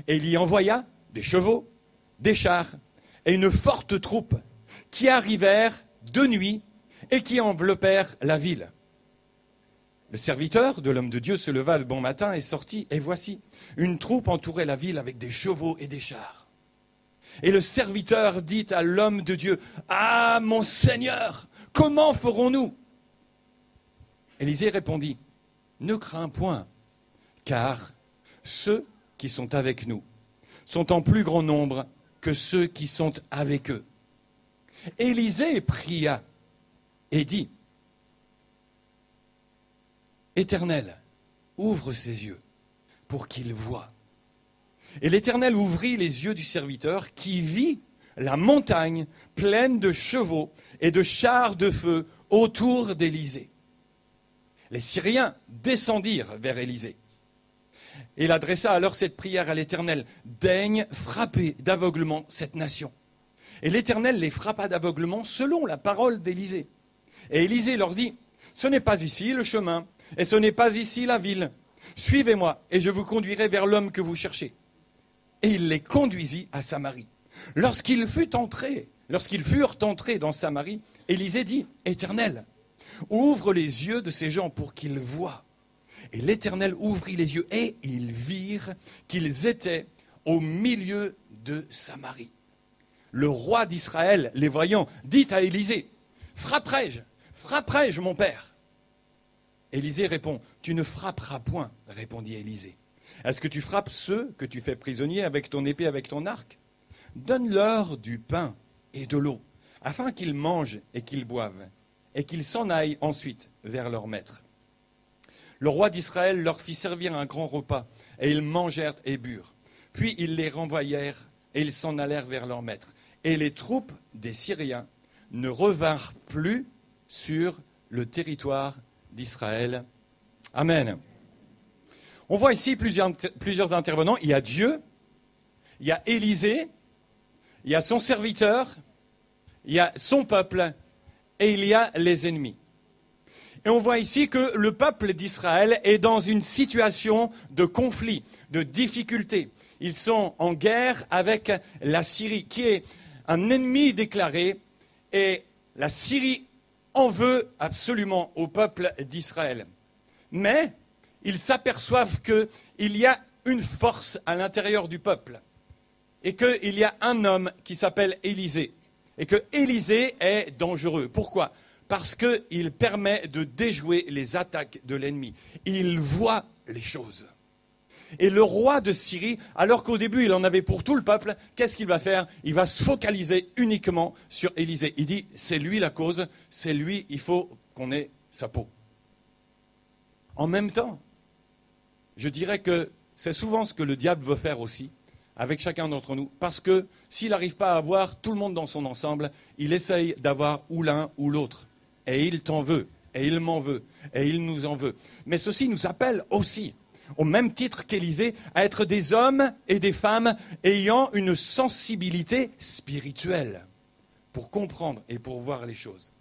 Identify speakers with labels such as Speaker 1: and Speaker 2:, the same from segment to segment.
Speaker 1: Et il y envoya des chevaux, des chars et une forte troupe qui arrivèrent de nuit et qui enveloppèrent la ville. Le serviteur de l'homme de Dieu se leva le bon matin et sortit, et voici, une troupe entourait la ville avec des chevaux et des chars. Et le serviteur dit à l'homme de Dieu, « Ah, mon Seigneur, comment ferons-nous » Élisée répondit, « Ne crains point, car ceux qui sont avec nous sont en plus grand nombre que ceux qui sont avec eux. » Élisée pria et dit, « Éternel, ouvre ses yeux pour qu'il voie. » Et l'Éternel ouvrit les yeux du serviteur qui vit la montagne pleine de chevaux et de chars de feu autour d'Élisée. Les Syriens descendirent vers Élisée. Et il adressa alors cette prière à l'Éternel, « Daigne frapper d'aveuglement cette nation. » Et l'Éternel les frappa d'aveuglement selon la parole d'Élisée. Et Élisée leur dit, « Ce n'est pas ici le chemin, et ce n'est pas ici la ville. Suivez-moi, et je vous conduirai vers l'homme que vous cherchez. » Et il les conduisit à Samarie. Lorsqu'ils furent entrés dans Samarie, Élisée dit, « Éternel, ouvre les yeux de ces gens pour qu'ils voient. » Et l'Éternel ouvrit les yeux, et ils virent qu'ils étaient au milieu de Samarie. Le roi d'Israël, les voyant, dit à Élisée, « Frapperai-je, mon père ?» Élisée répond, « Tu ne frapperas point, répondit Élisée. Est-ce que tu frappes ceux que tu fais prisonniers avec ton épée, avec ton arc? Donne-leur du pain et de l'eau, afin qu'ils mangent et qu'ils boivent, et qu'ils s'en aillent ensuite vers leur maître. » Le roi d'Israël leur fit servir un grand repas, et ils mangèrent et burent. Puis ils les renvoyèrent, et ils s'en allèrent vers leur maître. Et les troupes des Syriens ne revinrent plus sur le territoire d'Israël. Amen. On voit ici plusieurs intervenants. Il y a Dieu, il y a Élisée, il y a son serviteur, il y a son peuple et il y a les ennemis. Et on voit ici que le peuple d'Israël est dans une situation de conflit, de difficulté. Ils sont en guerre avec la Syrie, qui est un ennemi déclaré, et la Syrie en veut absolument au peuple d'Israël. Mais ils s'aperçoivent qu'il y a une force à l'intérieur du peuple, et qu'il y a un homme qui s'appelle Élisée, et que Élisée est dangereux. Pourquoi ? Parce qu'il permet de déjouer les attaques de l'ennemi. Il voit les choses. Et le roi de Syrie, alors qu'au début il en avait pour tout le peuple, qu'est-ce qu'il va faire? Il va se focaliser uniquement sur Élisée. Il dit, c'est lui la cause, c'est lui, il faut qu'on ait sa peau. En même temps, je dirais que c'est souvent ce que le diable veut faire aussi, avec chacun d'entre nous, parce que s'il n'arrive pas à avoir tout le monde dans son ensemble, il essaye d'avoir ou l'un ou l'autre. Et il t'en veut, et il m'en veut, et il nous en veut. Mais ceci nous appelle aussi, au même titre qu'Élisée, à être des hommes et des femmes ayant une sensibilité spirituelle pour comprendre et pour voir les choses.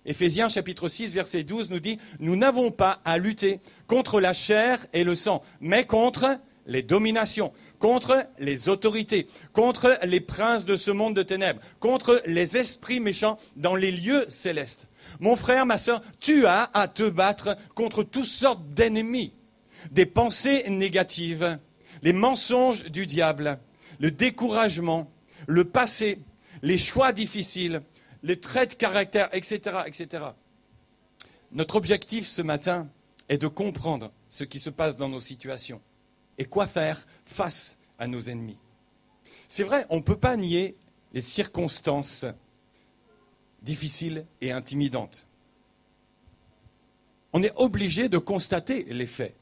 Speaker 1: Éphésiens chapitre 6, verset 12 nous dit « Nous n'avons pas à lutter contre la chair et le sang, mais contre les dominations, contre les autorités, contre les princes de ce monde de ténèbres, contre les esprits méchants dans les lieux célestes. » Mon frère, ma sœur, tu as à te battre contre toutes sortes d'ennemis, des pensées négatives, les mensonges du diable, le découragement, le passé, les choix difficiles, les traits de caractère, etc., etc. Notre objectif ce matin est de comprendre ce qui se passe dans nos situations et quoi faire face à nos ennemis. C'est vrai, on ne peut pas nier les circonstances difficiles et intimidantes. On est obligé de constater les faits.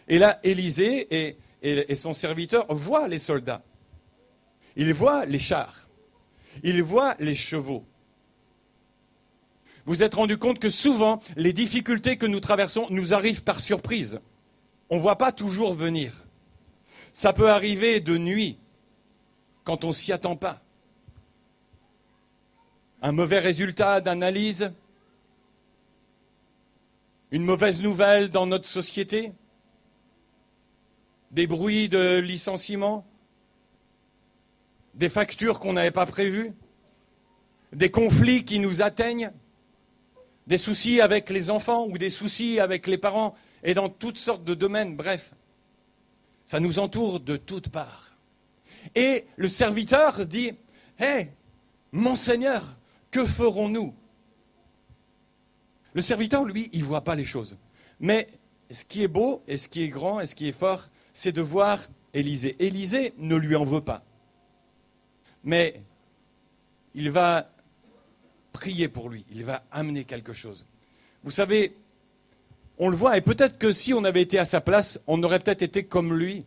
Speaker 1: Et là, Élisée et son serviteur voient les soldats. Ils voient les chars. Ils voient les chevaux. Vous vous êtes rendu compte que souvent, les difficultés que nous traversons nous arrivent par surprise. On ne voit pas toujours venir. Ça peut arriver de nuit, quand on ne s'y attend pas. Un mauvais résultat d'analyse, une mauvaise nouvelle dans notre société, des bruits de licenciement, des factures qu'on n'avait pas prévues, des conflits qui nous atteignent, des soucis avec les enfants ou des soucis avec les parents et dans toutes sortes de domaines, bref. Ça nous entoure de toutes parts. Et le serviteur dit, « Hé, mon Seigneur, que ferons-nous » Le serviteur, lui, il ne voit pas les choses. Mais ce qui est beau et ce qui est grand et ce qui est fort, c'est de voir Élisée. Élisée ne lui en veut pas. Mais il va prier pour lui, il va amener quelque chose. Vous savez, on le voit, et peut-être que si on avait été à sa place, on aurait peut-être été comme lui.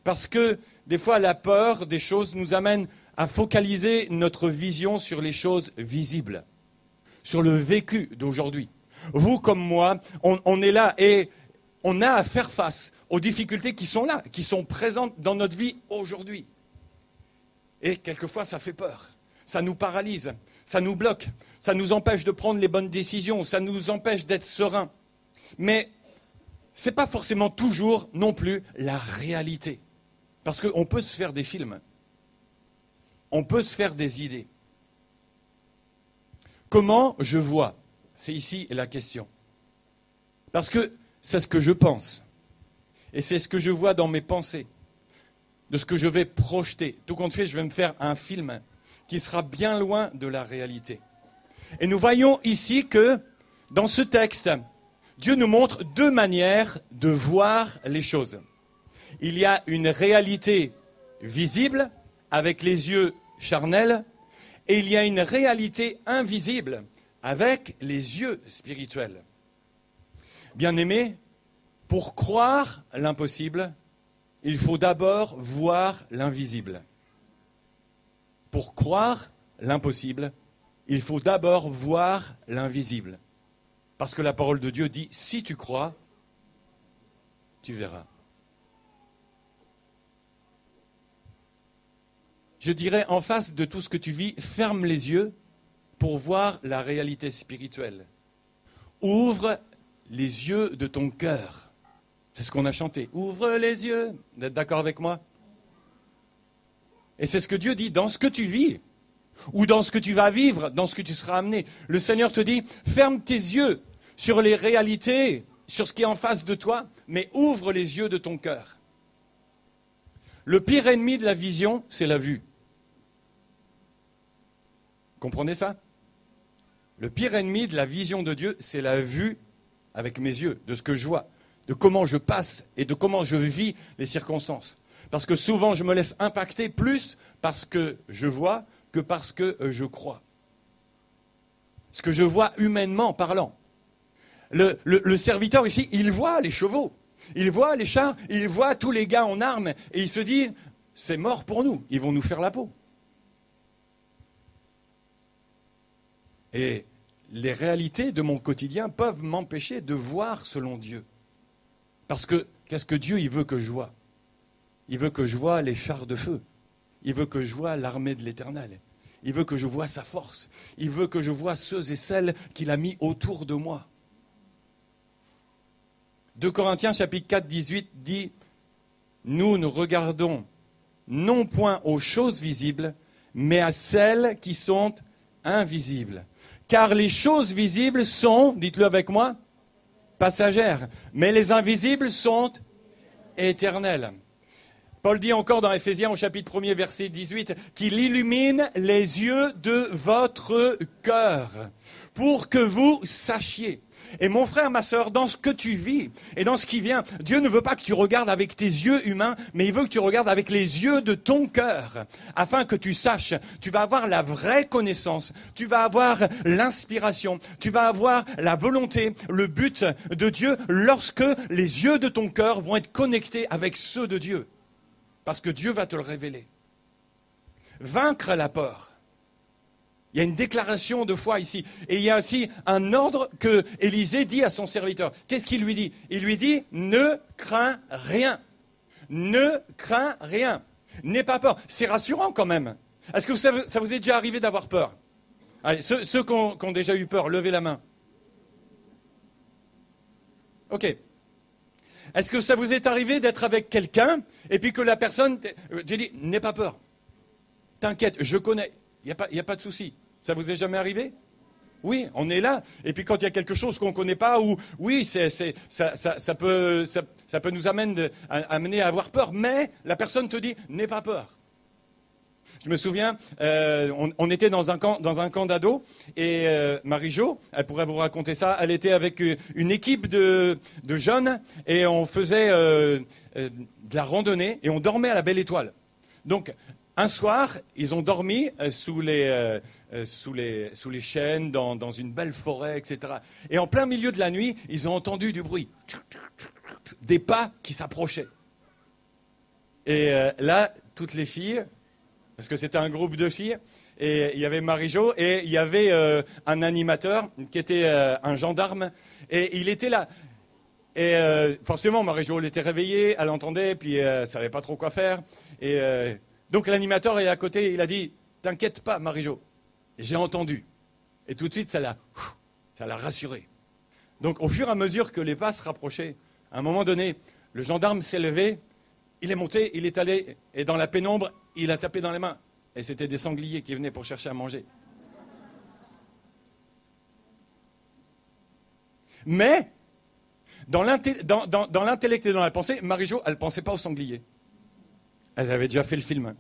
Speaker 1: Parce que des fois, la peur des choses nous amène à focaliser notre vision sur les choses visibles, sur le vécu d'aujourd'hui. Vous comme moi, on est là et on a à faire face aux difficultés qui sont là, qui sont présentes dans notre vie aujourd'hui. Et quelquefois, ça fait peur, ça nous paralyse, ça nous bloque, ça nous empêche de prendre les bonnes décisions, ça nous empêche d'être sereins. Mais ce n'est pas forcément toujours non plus la réalité. Parce qu'on peut se faire des films, on peut se faire des idées. Comment je vois? C'est ici la question. Parce que c'est ce que je pense. Et c'est ce que je vois dans mes pensées, de ce que je vais projeter. Tout compte fait, je vais me faire un film qui sera bien loin de la réalité. Et nous voyons ici que, dans ce texte, Dieu nous montre deux manières de voir les choses. Il y a une réalité visible, avec les yeux charnels, et il y a une réalité invisible, avec les yeux spirituels. Bien-aimés, pour croire l'impossible, il faut d'abord voir l'invisible. Pour croire l'impossible, il faut d'abord voir l'invisible. Parce que la parole de Dieu dit, si tu crois, tu verras. Je dirais, en face de tout ce que tu vis, ferme les yeux pour voir la réalité spirituelle. Ouvre les yeux de ton cœur. C'est ce qu'on a chanté. Ouvre les yeux. Vous êtes d'accord avec moi? Et c'est ce que Dieu dit dans ce que tu vis, ou dans ce que tu vas vivre, dans ce que tu seras amené. Le Seigneur te dit, ferme tes yeux sur les réalités, sur ce qui est en face de toi, mais ouvre les yeux de ton cœur. Le pire ennemi de la vision, c'est la vue. Comprenez ça? Le pire ennemi de la vision de Dieu, c'est la vue avec mes yeux, de ce que je vois, de comment je passe et de comment je vis les circonstances. Parce que souvent, je me laisse impacter plus parce que je vois que parce que je crois. Ce que je vois humainement parlant. Le serviteur ici, il voit les chevaux, il voit les chars, il voit tous les gars en armes et il se dit, c'est mort pour nous, ils vont nous faire la peau. Et les réalités de mon quotidien peuvent m'empêcher de voir selon Dieu. Parce que, qu'est-ce que Dieu, il veut que je vois? Il veut que je vois les chars de feu. Il veut que je vois l'armée de l'Éternel. Il veut que je vois sa force. Il veut que je vois ceux et celles qu'il a mis autour de moi. 2 Corinthiens chapitre 4, 18 dit « Nous ne regardons non point aux choses visibles, mais à celles qui sont invisibles. Car les choses visibles sont, dites-le avec moi, passagères, mais les invisibles sont éternelles. » Paul dit encore dans Éphésiens au chapitre 1er verset 18 qu'il illumine les yeux de votre cœur pour que vous sachiez. Et mon frère, ma sœur, dans ce que tu vis et dans ce qui vient, Dieu ne veut pas que tu regardes avec tes yeux humains, mais il veut que tu regardes avec les yeux de ton cœur, afin que tu saches, tu vas avoir la vraie connaissance, tu vas avoir l'inspiration, tu vas avoir la volonté, le but de Dieu lorsque les yeux de ton cœur vont être connectés avec ceux de Dieu. Parce que Dieu va te le révéler. Vaincre la peur. Il y a une déclaration de foi ici. Et il y a aussi un ordre que Élisée dit à son serviteur. Qu'est-ce qu'il lui dit? Il lui dit, ne crains rien. Ne crains rien. N'aie pas peur. C'est rassurant quand même. Est-ce que ça vous est déjà arrivé d'avoir peur? Allez, ceux qui ont déjà eu peur, levez la main. Ok. Est-ce que ça vous est arrivé d'être avec quelqu'un et puis que la personne te dit « N'aie pas peur, t'inquiète, je connais, il n'y a pas de souci ». Ça vous est jamais arrivé? Oui, on est là. Et puis quand il y a quelque chose qu'on ne connaît pas, ou oui, ça peut nous amener à avoir peur, mais la personne te dit « N'aie pas peur ». Je me souviens, on était dans un camp d'ados, et Marie-Jo, elle pourrait vous raconter ça, elle était avec une équipe de jeunes, et on faisait de la randonnée, et on dormait à la Belle Étoile. Donc, un soir, ils ont dormi sous les chênes, dans une belle forêt, etc. Et en plein milieu de la nuit, ils ont entendu du bruit, des pas qui s'approchaient. Et là, toutes les filles, parce que c'était un groupe de filles, et il y avait Marie-Jo, et il y avait un animateur qui était un gendarme, et il était là. Et forcément, Marie-Jo, elle était réveillée, elle entendait, puis elle ne savait pas trop quoi faire. Et donc l'animateur est à côté, il a dit « T'inquiète pas, Marie-Jo, j'ai entendu ». Et tout de suite, ça l'a rassurée. Donc au fur et à mesure que les pas se rapprochaient, à un moment donné, le gendarme s'est levé, il est monté, il est allé, et dans la pénombre, il a tapé dans les mains. Et c'était des sangliers qui venaient pour chercher à manger. Mais, dans l'intellect et dans la pensée, Marie-Jo, elle ne pensait pas aux sangliers. Elle avait déjà fait le film.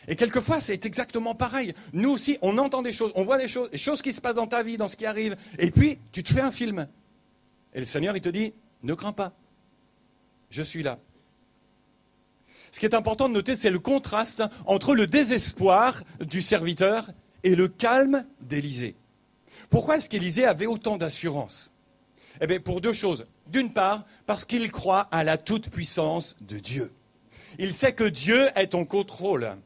Speaker 1: Et quelquefois, c'est exactement pareil. Nous aussi, on entend des choses, on voit des choses qui se passent dans ta vie, dans ce qui arrive. Et puis, tu te fais un film. Et le Seigneur, il te dit, ne crains pas. Je suis là. Ce qui est important de noter, c'est le contraste entre le désespoir du serviteur et le calme d'Élisée. Pourquoi est-ce qu'Élisée avait autant d'assurance? Eh bien, pour deux choses. D'une part, parce qu'il croit à la toute-puissance de Dieu. Il sait que Dieu est en contrôle.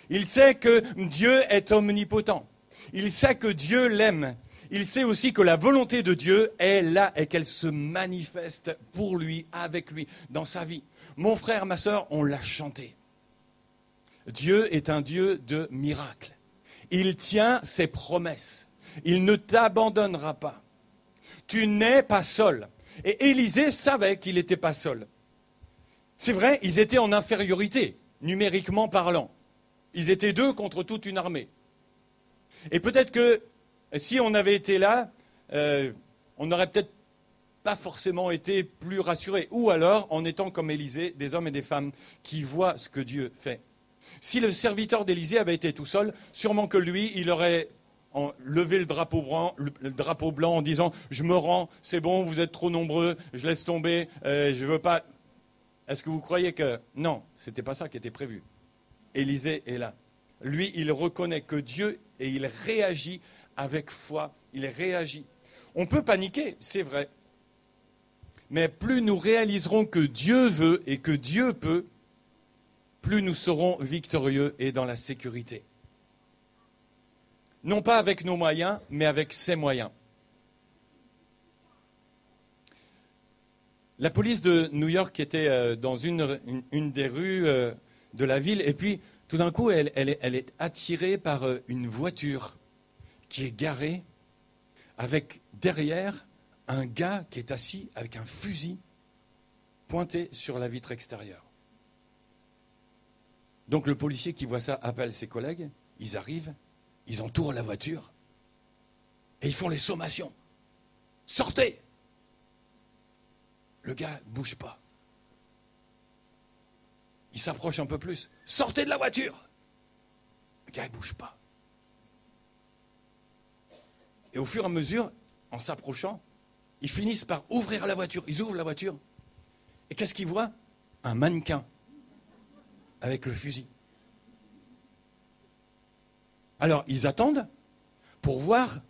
Speaker 1: Il sait que Dieu est omnipotent. Il sait que Dieu l'aime. Il sait aussi que la volonté de Dieu est là et qu'elle se manifeste pour lui, avec lui, dans sa vie. Mon frère, ma sœur, on l'a chanté. Dieu est un Dieu de miracles. Il tient ses promesses. Il ne t'abandonnera pas. Tu n'es pas seul. Et Élisée savait qu'il n'était pas seul. C'est vrai, ils étaient en infériorité, numériquement parlant. Ils étaient deux contre toute une armée. Et peut-être que si on avait été là, on n'aurait peut-être pas forcément été plus rassurés. Ou alors, en étant comme Élisée, des hommes et des femmes qui voient ce que Dieu fait. Si le serviteur d'Élisée avait été tout seul, sûrement que lui, il aurait levé le drapeau blanc en disant « Je me rends, c'est bon, vous êtes trop nombreux, je laisse tomber, je ne veux pas... » Est-ce que vous croyez que... Non, ce n'était pas ça qui était prévu. Élisée est là. Lui, il reconnaît que Dieu, et il réagit avec foi, il réagit. On peut paniquer, c'est vrai. Mais plus nous réaliserons que Dieu veut et que Dieu peut, plus nous serons victorieux et dans la sécurité. Non pas avec nos moyens, mais avec ses moyens. La police de New York était dans une des rues de la ville, et puis tout d'un coup, elle est attirée par une voiture qui est garée avec derrière un gars qui est assis avec un fusil pointé sur la vitre extérieure. Donc le policier qui voit ça appelle ses collègues, ils arrivent, ils entourent la voiture et ils font les sommations. Sortez! Le gars ne bouge pas. Il s'approche un peu plus. Sortez de la voiture! Le gars ne bouge pas. Et au fur et à mesure, en s'approchant, ils finissent par ouvrir la voiture. Ils ouvrent la voiture. Et qu'est-ce qu'ils voient? Un mannequin avec le fusil. Alors, ils attendent pour voir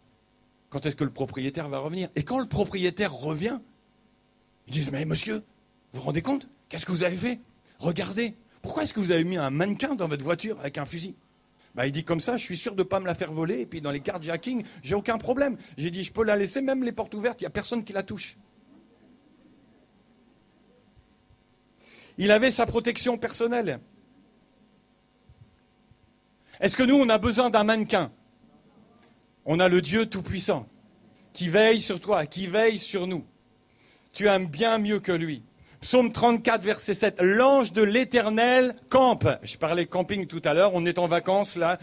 Speaker 1: quand est-ce que le propriétaire va revenir. Et quand le propriétaire revient, ils disent « Mais monsieur, vous vous rendez compte? Qu'est-ce que vous avez fait? Regardez, pourquoi est-ce que vous avez mis un mannequin dans votre voiture avec un fusil ?» Il dit comme ça, je suis sûr de ne pas me la faire voler, et puis dans les carjacking, j'ai aucun problème. J'ai dit, je peux la laisser, même les portes ouvertes, il n'y a personne qui la touche. Il avait sa protection personnelle. Est-ce que nous, on a besoin d'un mannequin? On a le Dieu Tout-Puissant, qui veille sur toi, qui veille sur nous. tu aimes bien mieux que lui. Psaume 34, verset 7. L'ange de l'Éternel campe. Je parlais camping tout à l'heure, on est en vacances là.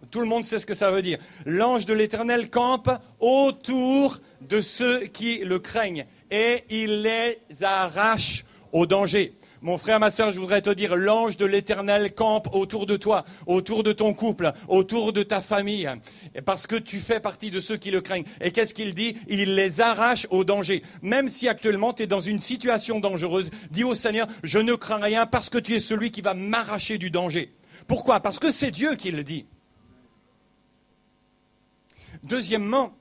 Speaker 1: Tout le monde sait ce que ça veut dire. L'ange de l'Éternel campe autour de ceux qui le craignent et il les arrache au danger. Mon frère, ma sœur, je voudrais te dire, l'ange de l'Éternel campe autour de toi, autour de ton couple, autour de ta famille, parce que tu fais partie de ceux qui le craignent. Et qu'est-ce qu'il dit? Il les arrache au danger. Même si actuellement tu es dans une situation dangereuse, dis au Seigneur, je ne crains rien parce que tu es celui qui va m'arracher du danger. Pourquoi? Parce que c'est Dieu qui le dit. Deuxièmement,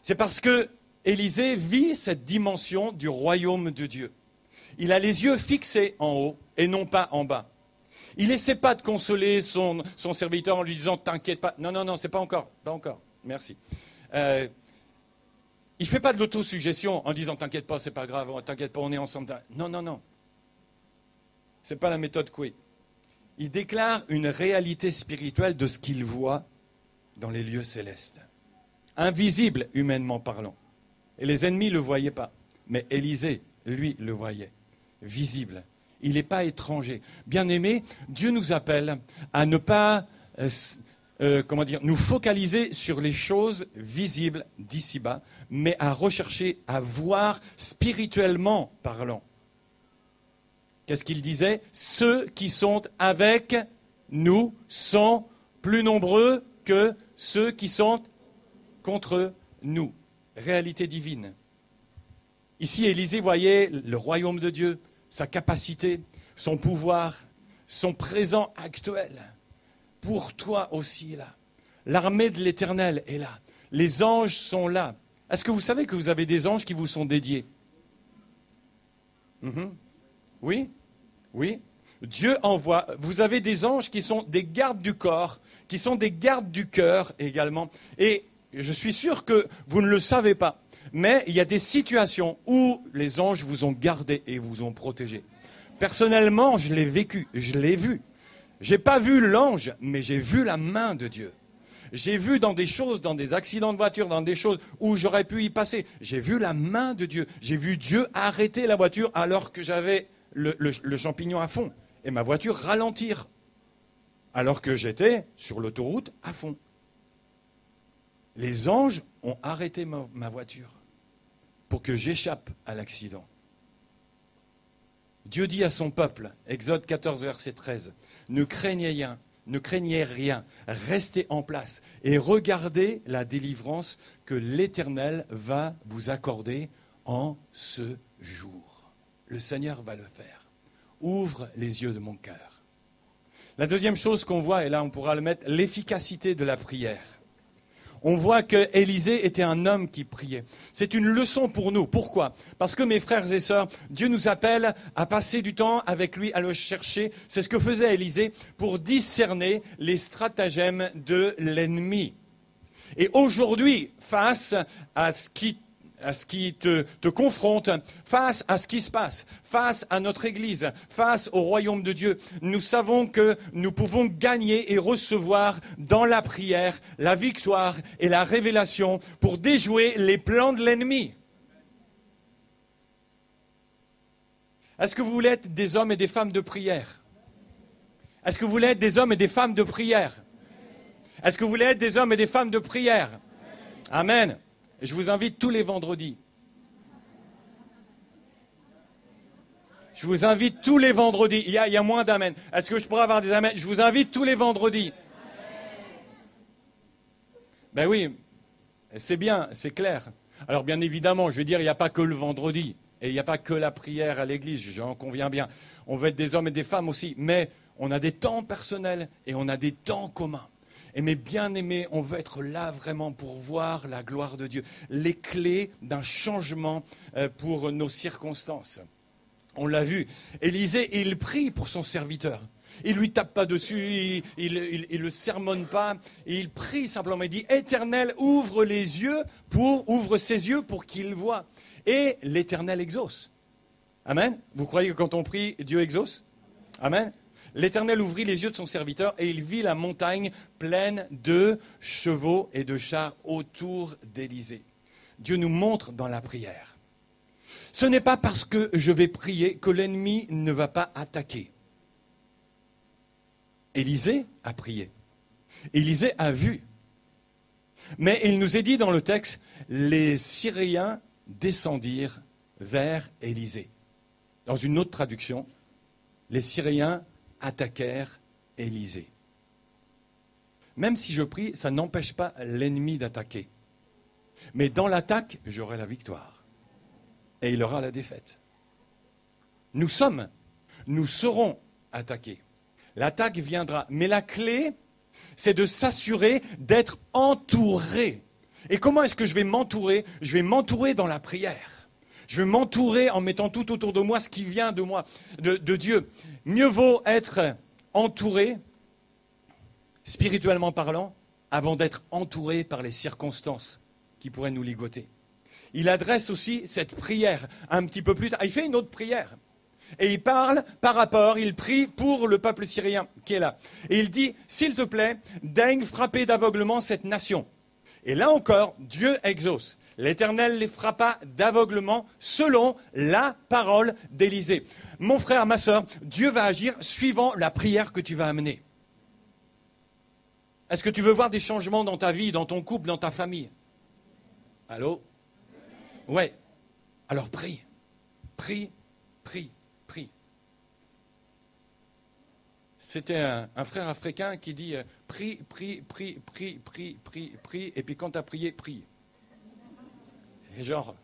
Speaker 1: c'est parce que Élisée vit cette dimension du royaume de Dieu. Il a les yeux fixés en haut et non pas en bas. Il n'essaie pas de consoler son serviteur en lui disant « T'inquiète pas ». Non, c'est pas encore. Merci. Il ne fait pas de l'autosuggestion en disant « T'inquiète pas, c'est pas grave, t'inquiète pas, on est ensemble ». Non. Ce n'est pas la méthode Coué. Il déclare une réalité spirituelle de ce qu'il voit dans les lieux célestes. Invisible, humainement parlant. Et les ennemis ne le voyaient pas. Mais Élisée, lui, le voyait. Visible. Il n'est pas étranger. Bien-aimé, Dieu nous appelle à ne pas nous focaliser sur les choses visibles d'ici-bas, mais à rechercher, à voir spirituellement parlant. Qu'est-ce qu'il disait? Ceux qui sont avec nous sont plus nombreux que ceux qui sont contre nous. Réalité divine. Ici, Élisée voyait le royaume de Dieu, sa capacité, son pouvoir, son présent actuel. Pour toi aussi est là. L'armée de l'Éternel est là. Les anges sont là. Est-ce que vous savez que vous avez des anges qui vous sont dédiés? Oui. Dieu envoie. Vous avez des anges qui sont des gardes du corps, qui sont des gardes du cœur également. Et je suis sûr que vous ne le savez pas. Mais il y a des situations où les anges vous ont gardé et vous ont protégé. Personnellement, je l'ai vécu, je l'ai vu. Je n'ai pas vu l'ange, mais j'ai vu la main de Dieu. J'ai vu dans des choses, dans des accidents de voiture, dans des choses où j'aurais pu y passer. J'ai vu la main de Dieu. J'ai vu Dieu arrêter la voiture alors que j'avais le champignon à fond. Et ma voiture ralentir. Alors que j'étais sur l'autoroute à fond. Les anges ont arrêté ma voiture pour que j'échappe à l'accident. Dieu dit à son peuple, Exode 14, verset 13, ne craignez rien, restez en place et regardez la délivrance que l'Éternel va vous accorder en ce jour. Le Seigneur va le faire. Ouvre les yeux de mon cœur. La deuxième chose qu'on voit, et là on pourra le mettre, l'efficacité de la prière. On voit que Élisée était un homme qui priait. C'est une leçon pour nous. Pourquoi? Parce que mes frères et sœurs, Dieu nous appelle à passer du temps avec lui, à le chercher. C'est ce que faisait Élisée pour discerner les stratagèmes de l'ennemi. Et aujourd'hui, face à ce qui te confronte, face à ce qui se passe, face à notre Église, face au royaume de Dieu, nous savons que nous pouvons gagner et recevoir dans la prière la victoire et la révélation pour déjouer les plans de l'ennemi. Est-ce que vous voulez être des hommes et des femmes de prière? Est-ce que vous voulez être des hommes et des femmes de prière? Est-ce que vous voulez être des hommes et des femmes de prière? Amen. Je vous invite tous les vendredis. Je vous invite tous les vendredis. Il y a moins d'amen. Est-ce que je pourrais avoir des amen? Je vous invite tous les vendredis. Ben oui, c'est bien, c'est clair. Alors bien évidemment, je veux dire, il n'y a pas que le vendredi. Et il n'y a pas que la prière à l'église, j'en conviens bien. On veut être des hommes et des femmes aussi. Mais on a des temps personnels et on a des temps communs. Et mes bien-aimés, on veut être là vraiment pour voir la gloire de Dieu. Les clés d'un changement pour nos circonstances. On l'a vu. Élisée, il prie pour son serviteur. Il ne lui tape pas dessus, il ne le sermonne pas. Il prie simplement. Il dit, Éternel, ouvre ses yeux pour qu'il voie. Et l'Éternel exauce. Amen. Vous croyez que quand on prie, Dieu exauce? Amen. L'Éternel ouvrit les yeux de son serviteur et il vit la montagne pleine de chevaux et de chars autour d'Élisée. Dieu nous montre dans la prière Ce n'est pas parce que je vais prier que l'ennemi ne va pas attaquer. Élisée a prié. Élisée a vu. Mais il nous est dit dans le texte, les Syriens descendirent vers Élisée. Dans une autre traduction, les Syriens attaquèrent Élisée. Même si je prie, ça n'empêche pas l'ennemi d'attaquer. Mais dans l'attaque, j'aurai la victoire. Et il aura la défaite. Nous serons attaqués. L'attaque viendra. Mais la clé, c'est de s'assurer d'être entouré. Et comment est-ce que je vais m'entourer? Je vais m'entourer dans la prière. Je vais m'entourer en mettant tout autour de moi ce qui vient de moi, de Dieu. Mieux vaut être entouré, spirituellement parlant, avant d'être entouré par les circonstances qui pourraient nous ligoter. Il adresse aussi cette prière un petit peu plus tard. Il fait une autre prière. Et il parle par rapport, il prie pour le peuple syrien qui est là. Et il dit, s'il te plaît, daigne frapper d'aveuglement cette nation. Et là encore, Dieu exauce. L'Éternel les frappa d'aveuglement selon la parole d'Élisée. Mon frère, ma sœur, Dieu va agir suivant la prière que tu vas amener. Est-ce que tu veux voir des changements dans ta vie, dans ton couple, dans ta famille? Allô? Ouais. Alors prie. Prie, prie, prie. C'était un frère africain qui dit prie, prie, prie, prie, prie, prie, prie, et puis quand tu as prié, prie. Et genre.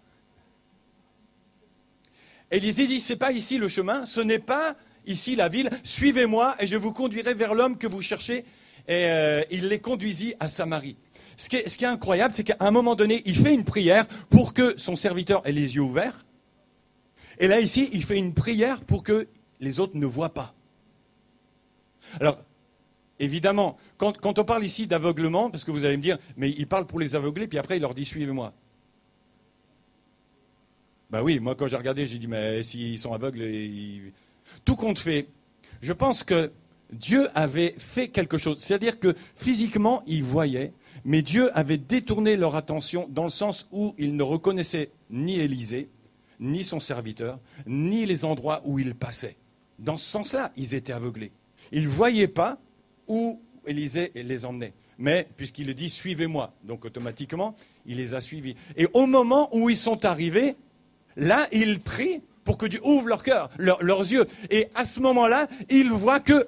Speaker 1: Élisée dit, c'est pas ici le chemin, ce n'est pas ici la ville, suivez-moi et je vous conduirai vers l'homme que vous cherchez. Et il les conduisit à Samarie. Ce qui est incroyable, c'est qu'à un moment donné, il fait une prière pour que son serviteur ait les yeux ouverts. Et là, ici, il fait une prière pour que les autres ne voient pas. Alors, évidemment, quand on parle ici d'aveuglement, parce que vous allez me dire, mais il parle pour les aveuglés, puis après, il leur dit, suivez-moi. Ben oui, moi, quand j'ai regardé, j'ai dit, mais s'ils sont aveugles, tout compte fait, je pense que Dieu avait fait quelque chose. C'est-à-dire que physiquement, ils voyaient, mais Dieu avait détourné leur attention dans le sens où ils ne reconnaissaient ni Élisée, ni son serviteur, ni les endroits où il passait. Dans ce sens-là, ils étaient aveuglés. Ils ne voyaient pas où Élisée les emmenait. Mais puisqu'il dit « suivez-moi », donc automatiquement, il les a suivis. Et au moment où ils sont arrivés, là, ils prient pour que Dieu ouvre leur cœur, leurs yeux. Et à ce moment-là, ils voient que,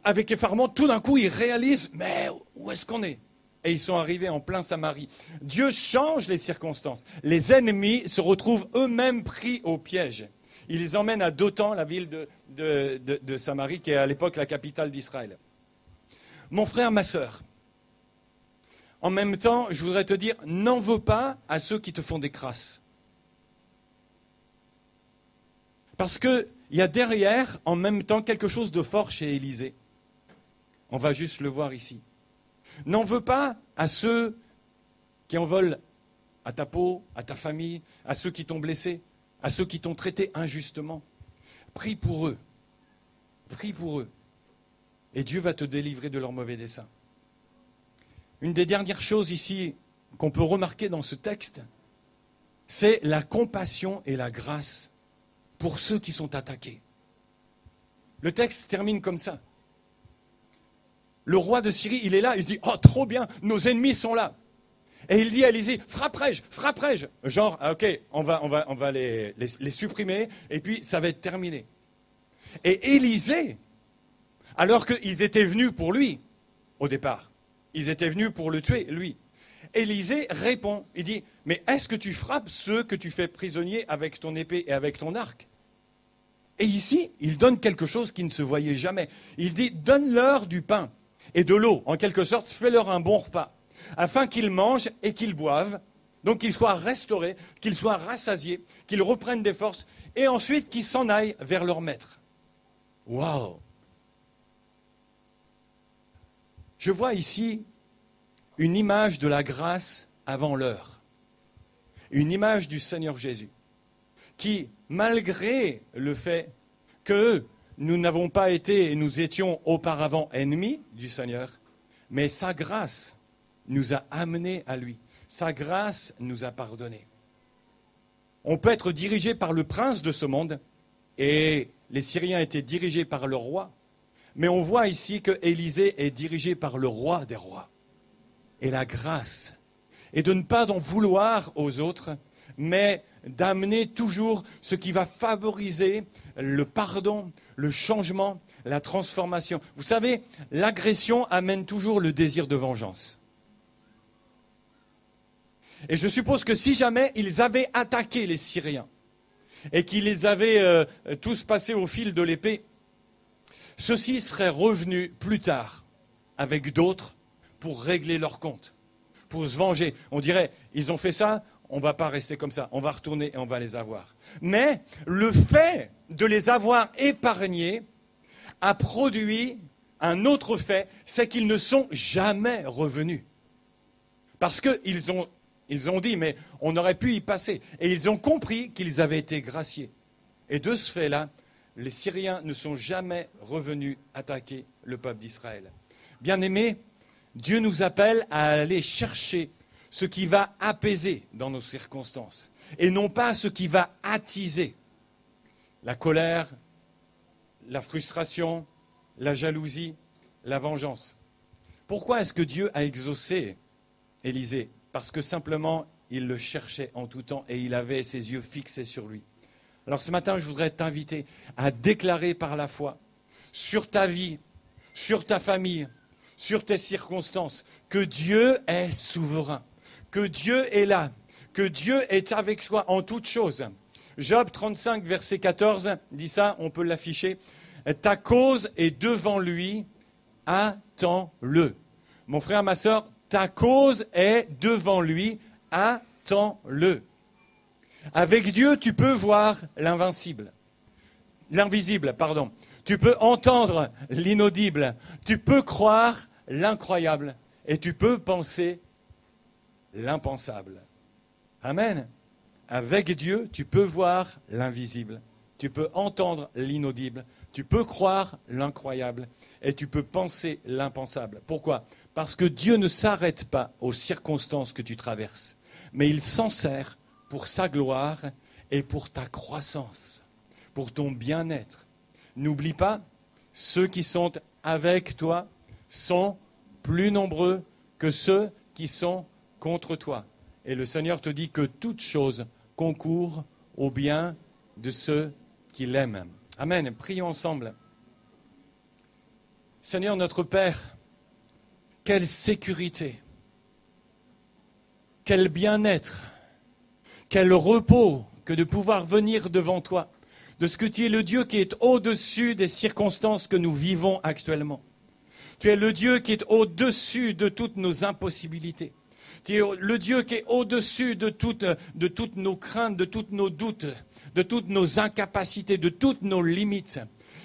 Speaker 1: avec effarement, tout d'un coup, ils réalisent « mais où est-ce qu'on est ?» Et ils sont arrivés en plein Samarie. Dieu change les circonstances. Les ennemis se retrouvent eux-mêmes pris au piège. Il les emmène à Dothan, la ville de Samarie, qui est à l'époque la capitale d'Israël. Mon frère, ma sœur, en même temps, je voudrais te dire, n'en veux pas à ceux qui te font des crasses. Parce qu'il y a derrière, en même temps, quelque chose de fort chez Élisée. On va juste le voir ici. N'en veux pas à ceux qui en veulent à ta peau, à ta famille, à ceux qui t'ont blessé, à ceux qui t'ont traité injustement. Prie pour eux. Prie pour eux. Et Dieu va te délivrer de leurs mauvais desseins. Une des dernières choses ici qu'on peut remarquer dans ce texte, c'est la compassion et la grâce pour ceux qui sont attaqués. Le texte termine comme ça. Le roi de Syrie, il est là, il se dit « Oh, trop bien, nos ennemis sont là !» Et il dit à Élisée « Frapperai-je, frapperai-je ?» Genre, ok, on va les supprimer, et puis ça va être terminé. Et Élisée, alors qu'ils étaient venus pour lui, au départ, ils étaient venus pour le tuer, lui. Élisée répond, il dit « Mais est-ce que tu frappes ceux que tu fais prisonniers avec ton épée et avec ton arc ?» Et ici, il donne quelque chose qui ne se voyait jamais. Il dit « Donne-leur du pain et de l'eau, en quelque sorte, fais-leur un bon repas, afin qu'ils mangent et qu'ils boivent, donc qu'ils soient restaurés, qu'ils soient rassasiés, qu'ils reprennent des forces, et ensuite qu'ils s'en aillent vers leur maître. » Waouh! Je vois ici une image de la grâce avant l'heure, une image du Seigneur Jésus, qui, malgré le fait que nous n'avons pas été et nous étions auparavant ennemis du Seigneur, mais sa grâce nous a amenés à lui. Sa grâce nous a pardonné. On peut être dirigé par le prince de ce monde, et les Syriens étaient dirigés par leur roi. Mais on voit ici que Élisée est dirigé par le roi des rois. Et la grâce est de ne pas en vouloir aux autres, mais d'amener toujours ce qui va favoriser le pardon, le changement, la transformation. Vous savez, l'agression amène toujours le désir de vengeance. Et je suppose que si jamais ils avaient attaqué les Syriens et qu'ils les avaient tous passés au fil de l'épée, ceux-ci seraient revenus plus tard avec d'autres pour régler leur compte, pour se venger. On dirait, ils ont fait ça, on ne va pas rester comme ça, on va retourner et on va les avoir. Mais le fait de les avoir épargnés a produit un autre fait, c'est qu'ils ne sont jamais revenus. Parce qu'ils ont dit, mais on aurait pu y passer. Et ils ont compris qu'ils avaient été graciés. Et de ce fait-là, les Syriens ne sont jamais revenus attaquer le peuple d'Israël. Bien-aimés, Dieu nous appelle à aller chercher ce qui va apaiser dans nos circonstances, et non pas ce qui va attiser la colère, la frustration, la jalousie, la vengeance. Pourquoi est-ce que Dieu a exaucé Élisée? Parce que simplement, il le cherchait en tout temps et il avait ses yeux fixés sur lui. Alors ce matin, je voudrais t'inviter à déclarer par la foi sur ta vie, sur ta famille, sur tes circonstances, que Dieu est souverain, que Dieu est là, que Dieu est avec toi en toutes choses. Job 35, verset 14, dit ça, on peut l'afficher. Ta cause est devant lui, attends-le. Mon frère, ma sœur, ta cause est devant lui, attends-le. Avec Dieu, tu peux voir l'invisible. Tu peux entendre l'inaudible. Tu peux croire l'incroyable. Et tu peux penser l'impensable. Amen. Avec Dieu, tu peux voir l'invisible. Tu peux entendre l'inaudible. Tu peux croire l'incroyable. Et tu peux penser l'impensable. Pourquoi? Parce que Dieu ne s'arrête pas aux circonstances que tu traverses. Mais il s'en sert pour sa gloire et pour ta croissance, pour ton bien-être. N'oublie pas, ceux qui sont avec toi sont plus nombreux que ceux qui sont contre toi. Et le Seigneur te dit que toute chose concourt au bien de ceux qui l'aiment. Amen. Prions ensemble. Seigneur notre Père, quelle sécurité, quel bien-être, quel repos que de pouvoir venir devant toi, de ce que tu es le Dieu qui est au-dessus des circonstances que nous vivons actuellement. Tu es le Dieu qui est au-dessus de toutes nos impossibilités. Tu es le Dieu qui est au-dessus de toutes nos craintes, de tous nos doutes, de toutes nos incapacités, de toutes nos limites.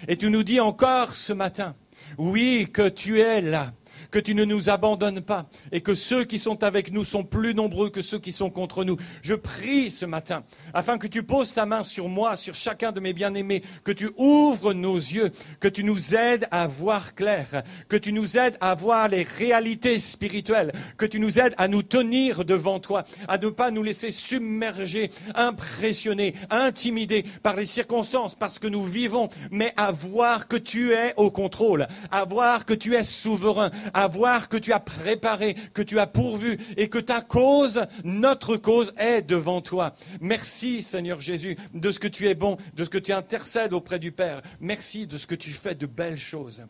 Speaker 1: Et tu nous dis encore ce matin, oui, que tu es là, que tu ne nous abandonnes pas et que ceux qui sont avec nous sont plus nombreux que ceux qui sont contre nous. Je prie ce matin afin que tu poses ta main sur moi, sur chacun de mes bien-aimés, que tu ouvres nos yeux, que tu nous aides à voir clair, que tu nous aides à voir les réalités spirituelles, que tu nous aides à nous tenir devant toi, à ne pas nous laisser submerger, impressionner, intimider par les circonstances, parce que nous vivons, mais à voir que tu es au contrôle, à voir que tu es souverain, à voir que tu as préparé, que tu as pourvu et que ta cause, notre cause, est devant toi. Merci Seigneur Jésus de ce que tu es bon, de ce que tu intercèdes auprès du Père. Merci de ce que tu fais de belles choses.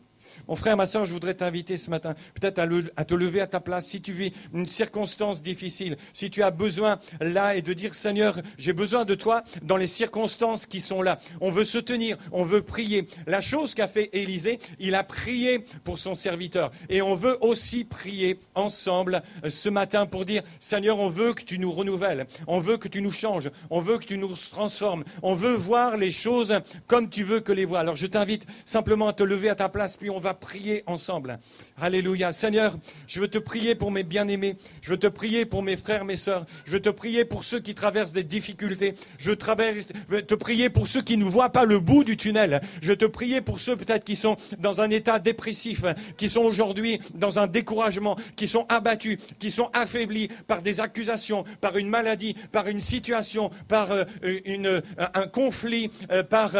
Speaker 1: Mon frère, ma soeur, je voudrais t'inviter ce matin peut-être à te lever à ta place si tu vis une circonstance difficile, si tu as besoin là et de dire Seigneur, j'ai besoin de toi dans les circonstances qui sont là. On veut se tenir, on veut prier. La chose qu'a fait Élisée, il a prié pour son serviteur. Et on veut aussi prier ensemble ce matin pour dire Seigneur, on veut que tu nous renouvelles, on veut que tu nous changes, on veut que tu nous transformes, on veut voir les choses comme tu veux que les voir. Alors je t'invite simplement à te lever à ta place, puis on va va prier ensemble. Alléluia. Seigneur, je veux te prier pour mes bien-aimés. Je veux te prier pour mes frères, mes sœurs. Je veux te prier pour ceux qui traversent des difficultés. Je veux te prier pour ceux qui ne voient pas le bout du tunnel. Je veux te prier pour ceux peut-être qui sont dans un état dépressif, qui sont aujourd'hui dans un découragement, qui sont abattus, qui sont affaiblis par des accusations, par une maladie, par une situation, par un conflit, par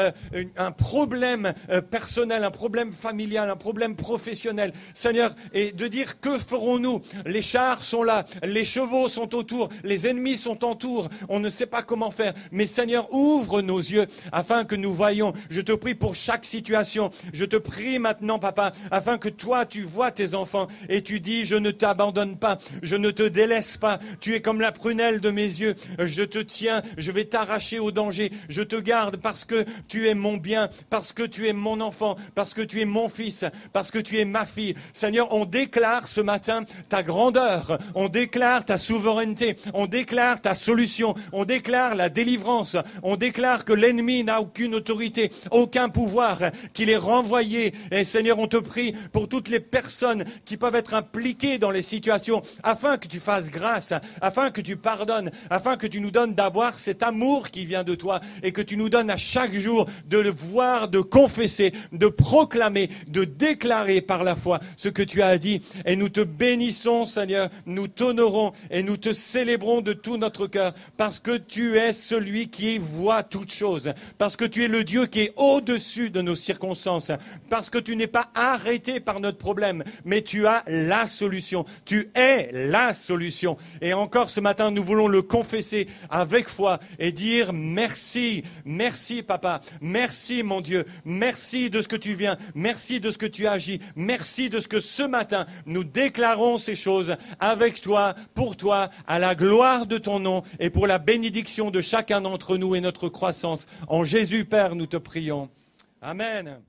Speaker 1: un problème personnel, un problème familial, un problème professionnel. Seigneur, et de dire que ferons-nous? Les chars sont là, les chevaux sont autour, les ennemis sont autour, on ne sait pas comment faire. Mais Seigneur, ouvre nos yeux afin que nous voyions. Je te prie pour chaque situation. Je te prie maintenant, Papa, afin que toi, tu vois tes enfants et tu dis, je ne t'abandonne pas, je ne te délaisse pas. Tu es comme la prunelle de mes yeux. Je te tiens, je vais t'arracher au danger. Je te garde parce que tu es mon bien, parce que tu es mon enfant, parce que tu es mon fils, parce que tu es ma fille. Seigneur, on déclare ce matin ta grandeur, on déclare ta souveraineté, on déclare ta solution, on déclare la délivrance, on déclare que l'ennemi n'a aucune autorité, aucun pouvoir, qu'il est renvoyé. Et Seigneur, on te prie pour toutes les personnes qui peuvent être impliquées dans les situations, afin que tu fasses grâce, afin que tu pardonnes, afin que tu nous donnes d'avoir cet amour qui vient de toi et que tu nous donnes à chaque jour de le voir, de confesser, de proclamer, de déclarer par la foi ce que tu as dit. Et nous te bénissons, Seigneur, nous t'honorons et nous te célébrons de tout notre cœur parce que tu es celui qui voit toutes choses, parce que tu es le Dieu qui est au-dessus de nos circonstances, parce que tu n'es pas arrêté par notre problème, mais tu as la solution. Tu es la solution. Et encore ce matin, nous voulons le confesser avec foi et dire merci, merci Papa, merci mon Dieu, merci de ce que tu viens, merci de ce que tu agis, merci de ce que ce matin, nous déclarons ces choses avec toi, pour toi, à la gloire de ton nom et pour la bénédiction de chacun d'entre nous et notre croissance. En Jésus, Père, nous te prions. Amen.